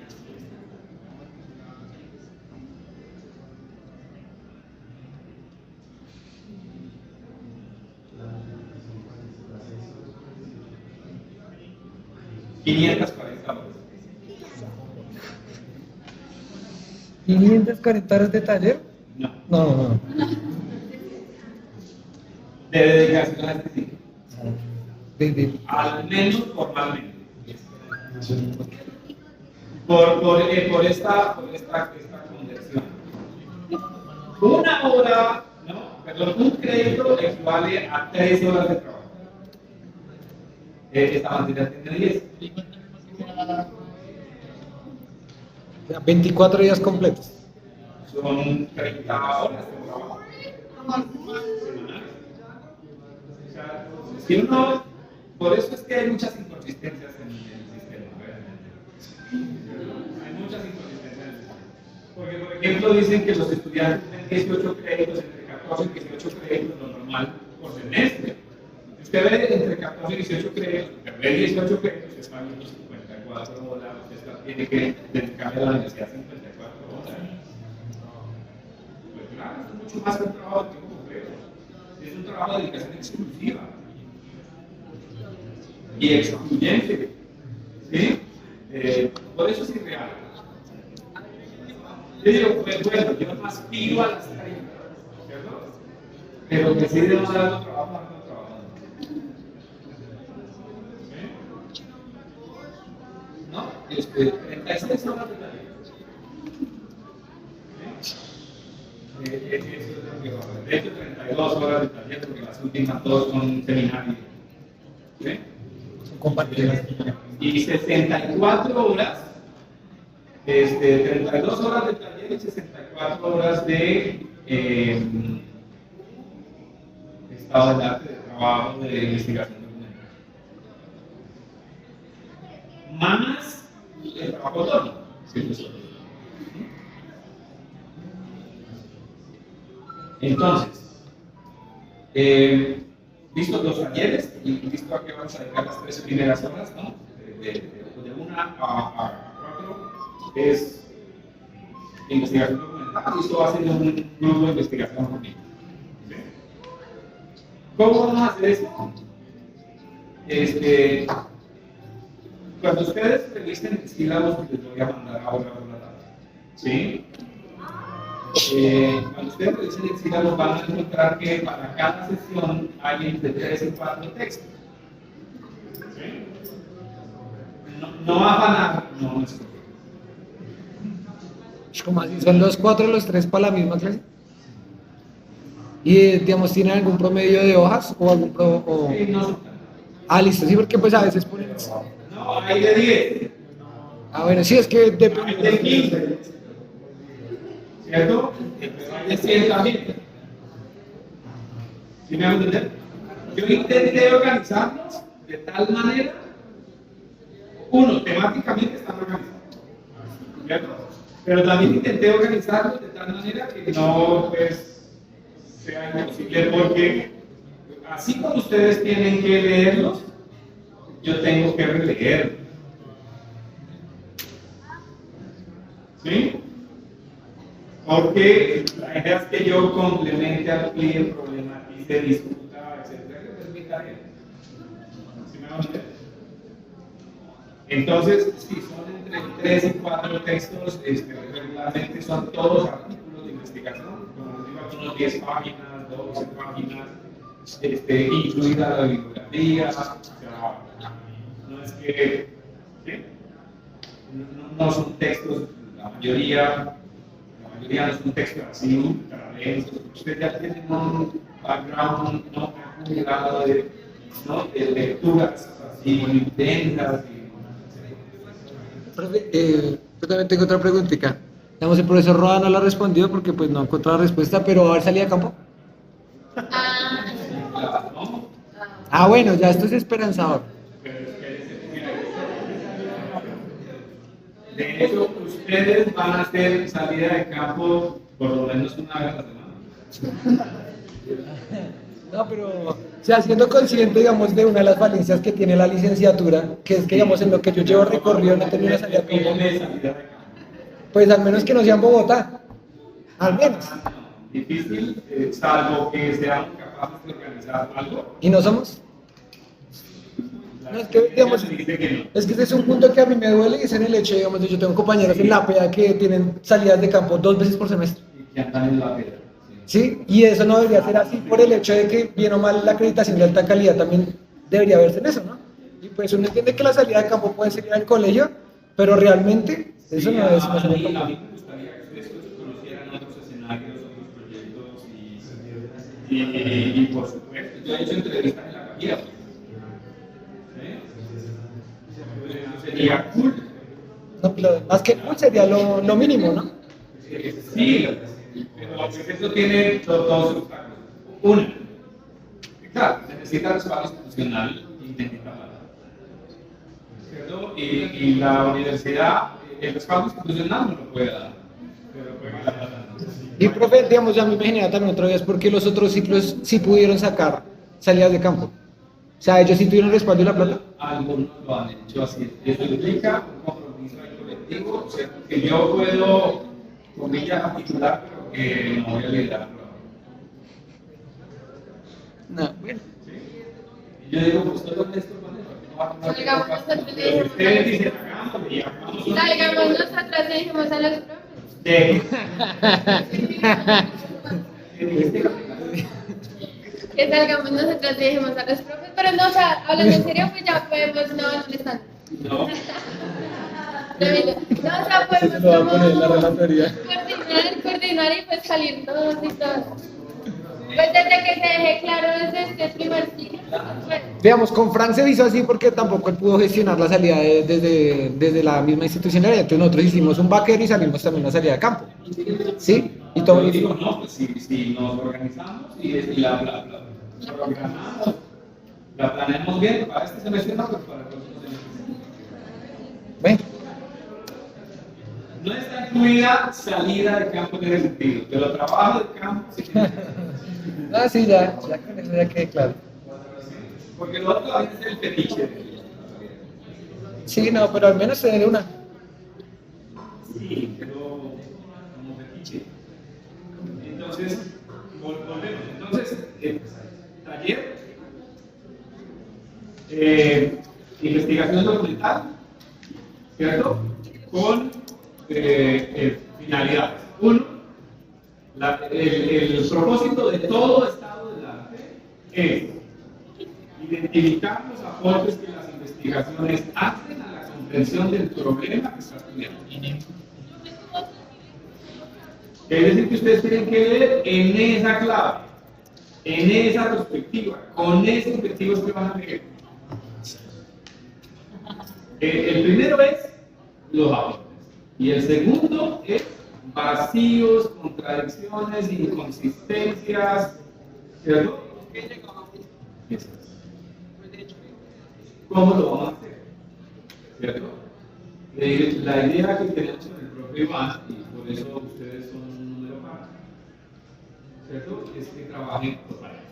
540 horas de taller. No. No. De dedicación a este tipo. De- Al menos formalmente. Por esta conversión. Una hora, un crédito equivale a 3 horas de trabajo. Esta materia tiene 10. 24 días completos. Son 30 horas de trabajo semanales. O sea, si uno, por eso es que hay muchas inconsistencias en el sistema, realmente. Hay muchas inconsistencias en el sistema. Porque, por ejemplo, dicen que los estudiantes tienen 18 créditos, entre 14 y 18 créditos, lo normal por semestre. Si usted ve entre 14 y 18 créditos, porque ve 18 créditos, es para unos 54 horas, usted tiene que dedicarle a la universidad 54 horas. Pues claro, es mucho más que un trabajo de tiempo completo. Es un trabajo de dedicación exclusiva y excluyente. ¿Sí? Por eso es irreal. Yo digo, pues bueno, yo aspiro a las 30, ¿cierto? Pero que sí debemos dar un trabajo más con trabajo. ¿No? 36 horas de taller. Eso es lo que va a haber. De hecho, 32 horas de taller, porque las últimas dos son seminarios. ¿Sí? Compartidas. Y 64 horas, 32 horas de taller y 64 horas de estado del arte, de trabajo, de investigación documental. Más el trabajo autónomo. Entonces, visto los talleres y visto a qué vamos a dedicar las 3 primeras horas, ¿no? De 1 a 4 es investigación documental y esto va a ser un grupo de investigación conmigo. ¿Cómo vamos a hacer esto? Cuando ustedes revisen el sílabo que les voy a mandar ahora por la tarde, ¿sí? Cuando ustedes revisen el sílabo van a encontrar que para cada sesión hay entre 3 y 4 textos. ¿Sí? No afanar, no es correcto. ¿Cómo así? ¿Son los 4 los 3 para la misma clase? ¿Y digamos, tienen algún promedio de hojas o algún Sí, no. Ah, listo, sí, porque pues a veces ponen... No, hay de 10. Ah, bueno, sí, es que Hay depende. de 15. ¿Cierto? Hay de 100 también. ¿Sí me van a entender? Yo intenté organizarlos de tal manera, uno, temáticamente están organizados. ¿Cierto? Pero también intenté organizarlos de tal manera que no, pues, sea imposible, porque así como ustedes tienen que leerlos, yo tengo que releer. ¿Sí? Porque la idea es que yo complemente, amplíe, problematice, discuta, etc. Es mi tarea. ¿Sí me van a entender? Entonces, si son entre 3 y 4 textos, regularmente son todos artículos de investigación, como les digo, algunos 10 páginas, 12 páginas, incluida la bibliografía, o sea, no es que, ¿sí? No son textos, la mayoría no son textos así, para leer, ustedes ya tienen un background no acumulado de lecturas así intensas. Profe, yo también tengo otra preguntita. Digamos, el profesor Roa no la ha respondido porque pues no encontró la respuesta, pero ¿va a haber salida a campo? Ah, bueno, ya esto es esperanzador. De hecho, ustedes van a hacer salida de campo por lo menos una vez a la semana. No, pero, o sea, siendo consciente, digamos, de una de las falencias que tiene la licenciatura, que es que, digamos, en lo que yo llevo recorrido no he tenido una salida a campo, pues al menos que no sea en Bogotá, al menos. Difícil, salvo que seamos capaces de organizar algo. ¿Y no somos? No, es que, digamos, es que ese es un punto que a mí me duele y es en el hecho, digamos, de yo tengo compañeros en la PEA que tienen salidas de campo 2 veces por semestre. Que andan en la PEA. ¿Sí? Y eso no debería ser así por el hecho de que, bien o mal, la acreditación de alta calidad también debería verse en eso, ¿no? Y pues uno entiende que la salida de campo puede ser ir al colegio, pero realmente eso no es una salida de campo. A mí me gustaría que ustedes conocieran otros escenarios, otros proyectos y por supuesto, yo he hecho entrevistas en la Gavia. Sería cool. No, pero más que cool sería lo mínimo, ¿no? Sí, pero esto tiene dos obstáculos. Uno, claro, necesita respaldo institucional y necesita plata. ¿Cierto? Y la universidad, el respaldo institucional no lo puede dar, pero puede dar la plata. Y profe, digamos, ya me imaginaba también otra vez, porque los otros ciclos sí pudieron sacar salidas de campo. O sea, ellos sí tuvieron respaldo y la plata. Algunos lo han hecho así. Eso implica un compromiso del colectivo, o sea, que yo puedo, comillas, titular, pero que no voy a liderar. No, bueno. Y yo digo, pues todo esto, Digamos, nosotros le dijimos ustedes dicen, hagámoslo y hagamos. Digamos, nosotros le dijimos a los profes. Que salgamos nosotros le dijimos a los profes, pero no, o sea, hablando en serio, pues ya podemos, no están. No. No, o sea, podemos Se lo va a poner en la relatoría. coordinar y pues salir todos y todos. Pues desde que se deje claro desde este primer ciclo, pues, Digamos, con Fran se hizo así porque tampoco él pudo gestionar la salida desde la misma institucionalidad. Entonces nosotros hicimos un backer y salimos también la salida de campo. ¿Sí? Y todo. Yo digo, no, pues si nos organizamos y la programamos, la planeamos bien para este semestre, no, pues para el próximo semestre. ¿Ven? No está incluida salida de campo en ese sentido, pero trabajo de campo sí. Ah, sí, ya con eso ya quedé claro. Porque lo otro es el fetiche. Sí, no, pero al menos se dé una. Sí, pero como fetiche. Entonces, volvemos. Entonces, taller, investigación documental, ¿cierto? Con finalidades. Uno, el propósito de todo estado del arte es identificar los aportes que las investigaciones hacen a la comprensión del problema que está estudiando. Es decir, que ustedes tienen que leer en esa clave, en esa perspectiva, con ese objetivo es que van a leer. El primero es los aportes y el segundo es vacíos, contradicciones, inconsistencias, ¿cierto? ¿Cómo lo vamos a hacer? ¿Cierto? La idea que tenemos con el propio Iván, y por eso ustedes son un número par, ¿cierto? Es que trabajen por parejas,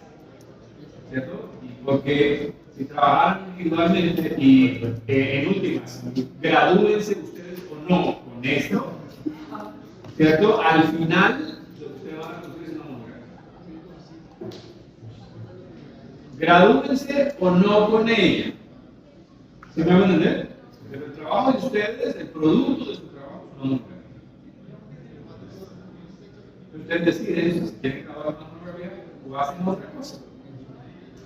¿cierto? Y porque si trabajan individualmente y en últimas, gradúense ustedes o no con esto, ¿cierto? Al final, lo que ustedes van a construir es una monografía. Gradúense o no con ella. ¿Sí me van a entender? Pero el trabajo de ustedes, el producto de su trabajo, es una monografía. Ustedes deciden si quieren grabar una monografía o hacen otra cosa.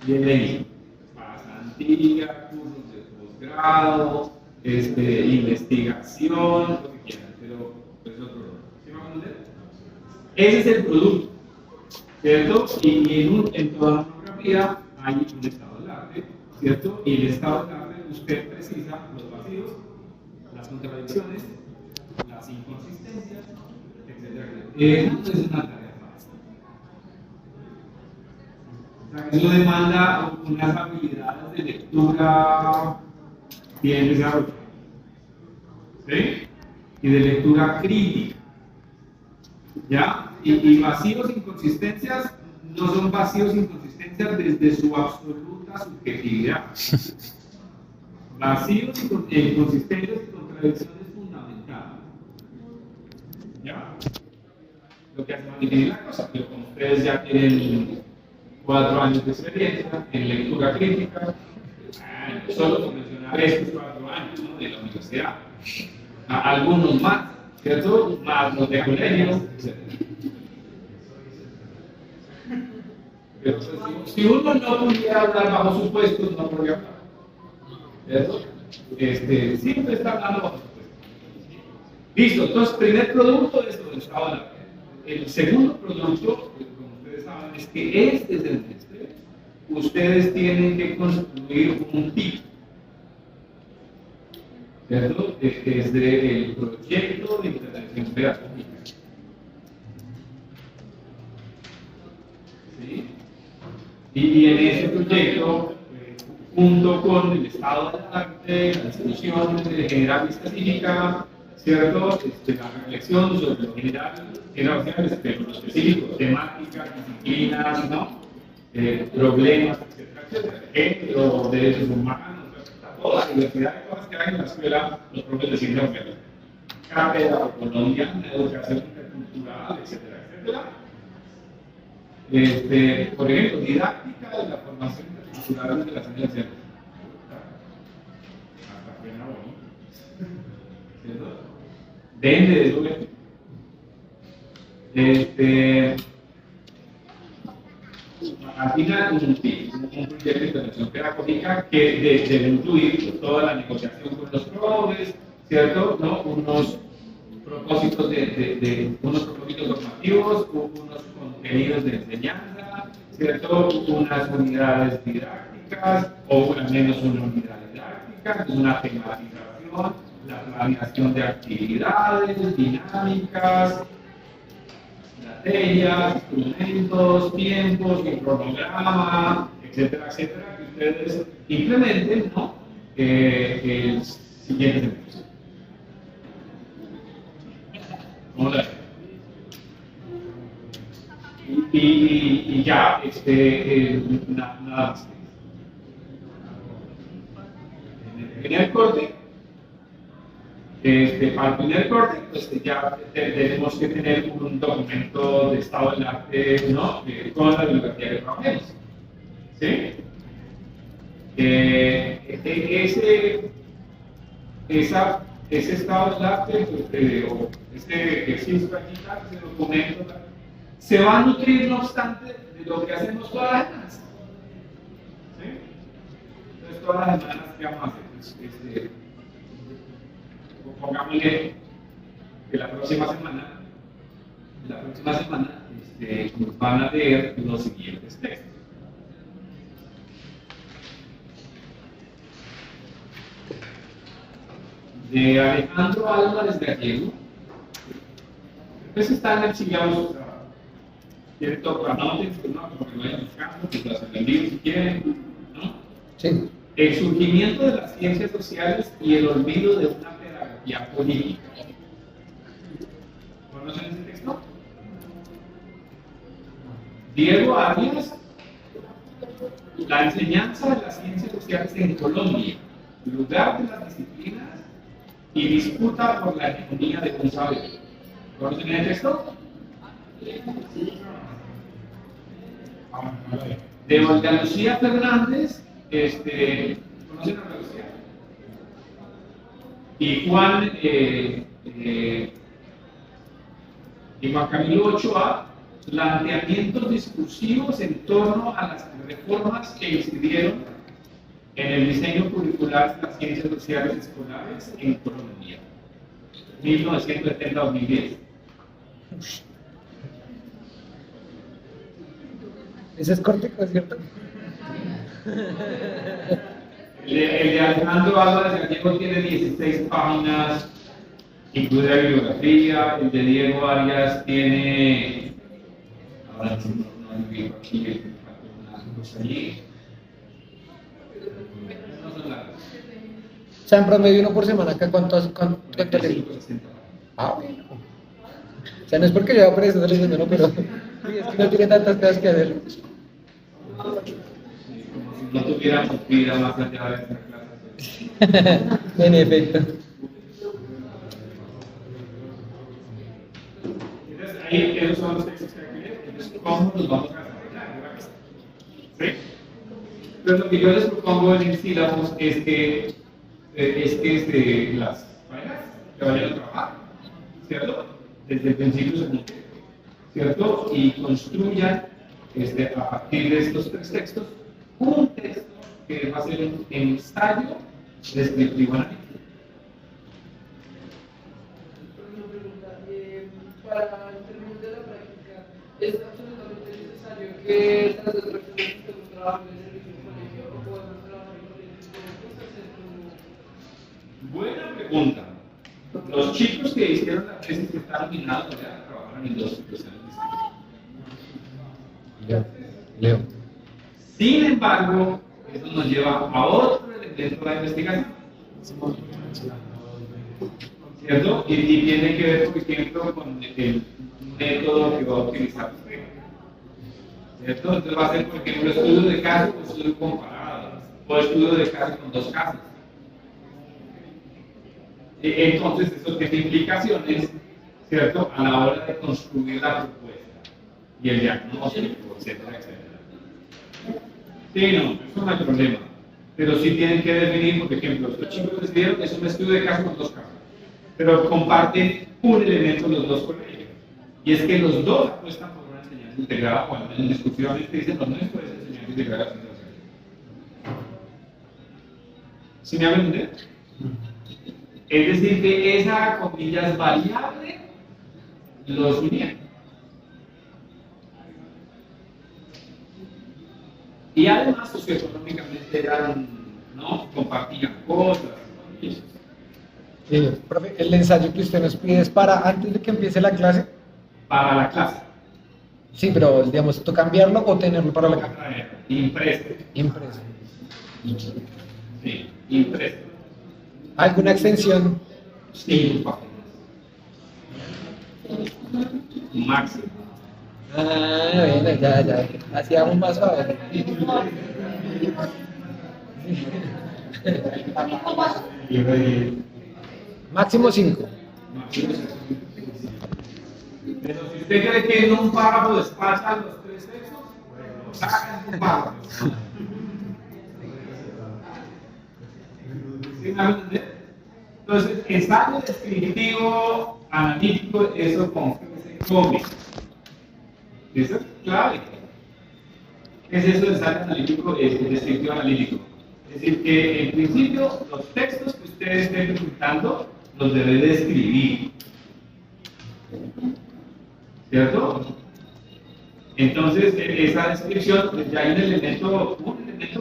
Y ahí, pasantía, cursos de posgrado, investigación, lo que quieran, pero es otro rol. ¿Sí me van a entender? Ese es el producto, ¿cierto? Y en toda monografía hay un estado del arte, ¿cierto? Y el estado del arte usted precisa los vacíos, las contradicciones, las inconsistencias, etc. No es una tarea fácil. O sea, eso demanda unas habilidades de lectura bien desarrolladas, ¿sí? Y de lectura crítica, ¿ya? Y vacíos e inconsistencias no son vacíos e inconsistencias desde su absoluta subjetividad. Vacíos e inconsistencias y contradicciones fundamentales. ¿Ya? Lo que hace más difícil la cosa, pero como ustedes ya tienen 4 años de experiencia en lectura crítica, solo por mencionar estos 4 años, ¿no?, de la universidad, algunos más, ¿cierto? Más los de colegio, etc. Pero si uno no pudiera hablar bajo supuestos, no podría hablar. ¿Cierto? Siempre está hablando bajo supuestos. Listo, entonces, primer producto es lo del estado del arte. El segundo producto, como ustedes saben, es que este semestre ustedes tienen que construir un tipo, ¿cierto? Es del proyecto de intervención pedagógica. ¿Sí? Y en ese proyecto, junto con el estado del arte, la discusión general y específica, ¿cierto? La reflexión sobre lo general, lo específico, temáticas, disciplinas, ¿no? Problemas, etcétera, género, derechos humanos, toda la diversidad de cosas que hay en la escuela, los profes de ciencia social, cátedra colombiana, educación intercultural, etcétera, etcétera. Por ejemplo, didáctica de la formación intercultural de la ciencia. Hasta pena bonita. ¿Cierto? Depende de eso. Al final, un proyecto de intervención pedagógica que debe incluir toda la negociación con los profes, ¿cierto? ¿No? Unos propósitos unos propósitos normativos, unos contenidos de enseñanza, ¿cierto? Unas unidades didácticas, o al menos una unidad didáctica, una tematización, la planeación de actividades, dinámicas, estrategias, instrumentos, tiempos, y cronograma, etcétera, etcétera, que ustedes implementen, ¿no? El siguiente semestre. ¿Cómo la ven? Y ya, nada más. En el corte, para el primer corte, pues ya tenemos que tener un documento de estado del arte, ¿no? Con la bibliografía que trabajemos. ¿Sí? Ese estado del arte, o ese ejercicio aquí, ese documento, se va a nutrir, no obstante, de lo que hacemos todas las semanas. ¿Sí? Entonces, todas las semanas, ¿qué vamos a hacer? Pues, pongámosle que la próxima semana nos van a leer los siguientes textos. De Alejandro Álvarez Gallego, pues está en el sillado, tiene todo para no, porque no hay buscando, que lo hacen en el libro si quieren, ¿no? Sí. El surgimiento de las ciencias sociales y el olvido de una pedagogía política. ¿Conocen ese texto? Diego Arias, la enseñanza de las ciencias sociales en Colombia, lugar de las disciplinas y disputa por la hegemonía de un saber. ¿Conocen el texto? De Olga Lucía Fernández, ¿conocen a Olga Lucía? Y Juan Camilo Ochoa, planteamientos discursivos en torno a las reformas que incidieron en el diseño curricular de las ciencias sociales escolares en Colombia, 1970-2010. Ese es cortico, ¿cierto? El de Alejandro Álvarez Gallego tiene 16 páginas, incluye la bibliografía. El de Diego Arias tiene, ahora no digo aquí, algunas cosas allí. No son largas. O sea, en promedio uno por semana, ¿acá cuánto leí? 60. Ah, bueno. O sea, no es porque yo voy a estar leyendo, ¿no? Pero sí, es que no tiene tantas cosas que hacer. Como si no tuviéramos vida más allá de esta clase. En efecto. Entonces, ahí esos son los textos que hay que leer. Entonces, ¿cómo nos vamos a desarrollar? ¿Sí? Entonces, lo que yo les propongo en el sílabus es que las parejas que vayan a trabajar, ¿cierto? Desde el principio segundo, ¿cierto? Y construyan a partir de estos tres textos un texto que va a ser un ensayo descriptivo analítico. Para el término de la práctica, ¿es absolutamente necesario que las dos personas que estemos trabajando en el servicio de colegio o podemos trabajar en colegios? Buena pregunta. Los chicos que hicieron la tesis que están nominados ya trabajaron en dos situaciones distintas. Leo. Sin embargo, eso nos lleva a otro elemento de la investigación. ¿Cierto? Y tiene que ver, por ejemplo, con el método que va a utilizar usted. ¿Cierto? Entonces va a ser, por ejemplo, estudio de caso o estudio comparado, o estudio de caso con dos casos. Entonces, eso tiene implicaciones, ¿cierto?, a la hora de construir la propuesta y el diagnóstico, etcétera, etcétera. Sí, no, eso no hay problema. Pero sí tienen que definir, por ejemplo, estos chicos decidieron que es un estudio de caso con dos casos, pero comparten un elemento los dos colegios. Y es que los dos apuestan por una enseñanza integrada, o al menos en discusiones que dicen, no, no es por esa enseñanza integrada. ¿Sí me hago entender? Es decir, que esa, comillas, variable los unía. Y además, socioeconómicamente eran, ¿no? Compartían cosas. Profe, el ensayo que usted nos pide es para antes de que empiece la clase. Para la clase. Sí, pero digamos, ¿tú cambiarlo o tenerlo para la clase? Impreso. Impreso. Sí, impreso. ¿Alguna extensión? 5 páginas. Máximo. Ah, bueno, ya. Así vamos más suave. Máximo 5. Pero si usted cree que en un párrafo despachan los tres textos, bueno, sacan un párrafo. ¿Sí me van a entender? Entonces, ensayo descriptivo, analítico, eso con se come. Eso es clave. ¿Qué es eso de ensayo analítico? Es descriptivo analítico. Es decir, que en principio los textos que ustedes estén presentando los deben de escribir. ¿Cierto? Entonces, esa descripción, pues ya hay un elemento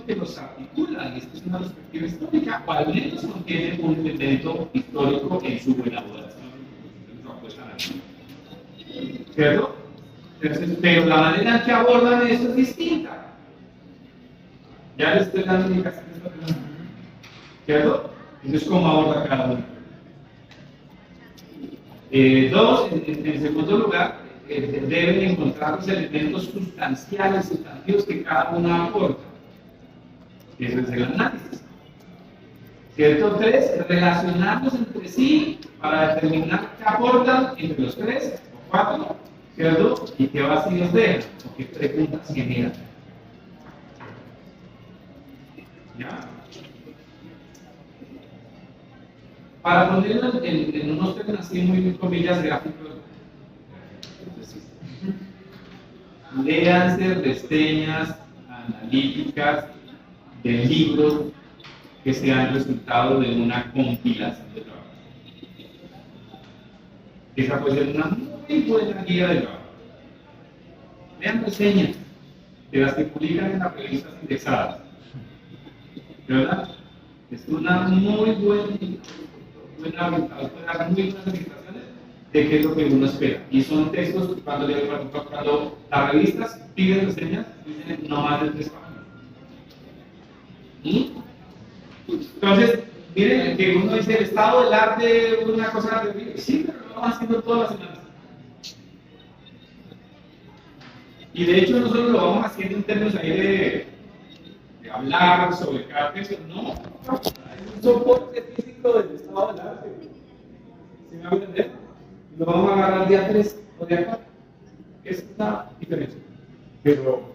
que los articula, y esto es una perspectiva histórica, o al menos contiene un elemento histórico en su elaboración. ¿Cierto? Entonces, pero la manera en que abordan eso es distinta. Ya les estoy dando indicaciones. ¿Cierto? Entonces, ¿cómo aborda cada uno? Dos, en segundo lugar, deben encontrar los elementos sustanciales, sustantivos que cada uno aporta. Eso es el análisis. ¿Cierto? Tres, relacionarlos entre sí para determinar qué aportan entre los tres o cuatro, ¿cierto? Y qué vacíos dejan o qué preguntas generan. ¿Ya? Para ponerlo en unos términos así muy comillas gráficos, léanse reseñas analíticas de libros que sean resultado de una compilación de trabajo. Esa puede ser una muy buena guía de trabajo. Lean reseñas de las que publican en las revistas indexadas. ¿Verdad? Es una muy buena dar muy buenas orientaciones de qué es lo que uno espera. Y son textos, cuando las revistas piden reseñas, dicen no más de 3 páginas. ¿Y? Entonces, miren que uno dice el estado del arte, una cosa terrible. Sí, pero lo vamos haciendo todas las semanas. Y de hecho, nosotros lo vamos haciendo en términos ahí de hablar sobre cada texto. No, es un soporte físico del estado del arte. ¿Sí me va a entender? Lo vamos a agarrar día 3 o día 4. Es una diferencia. Pero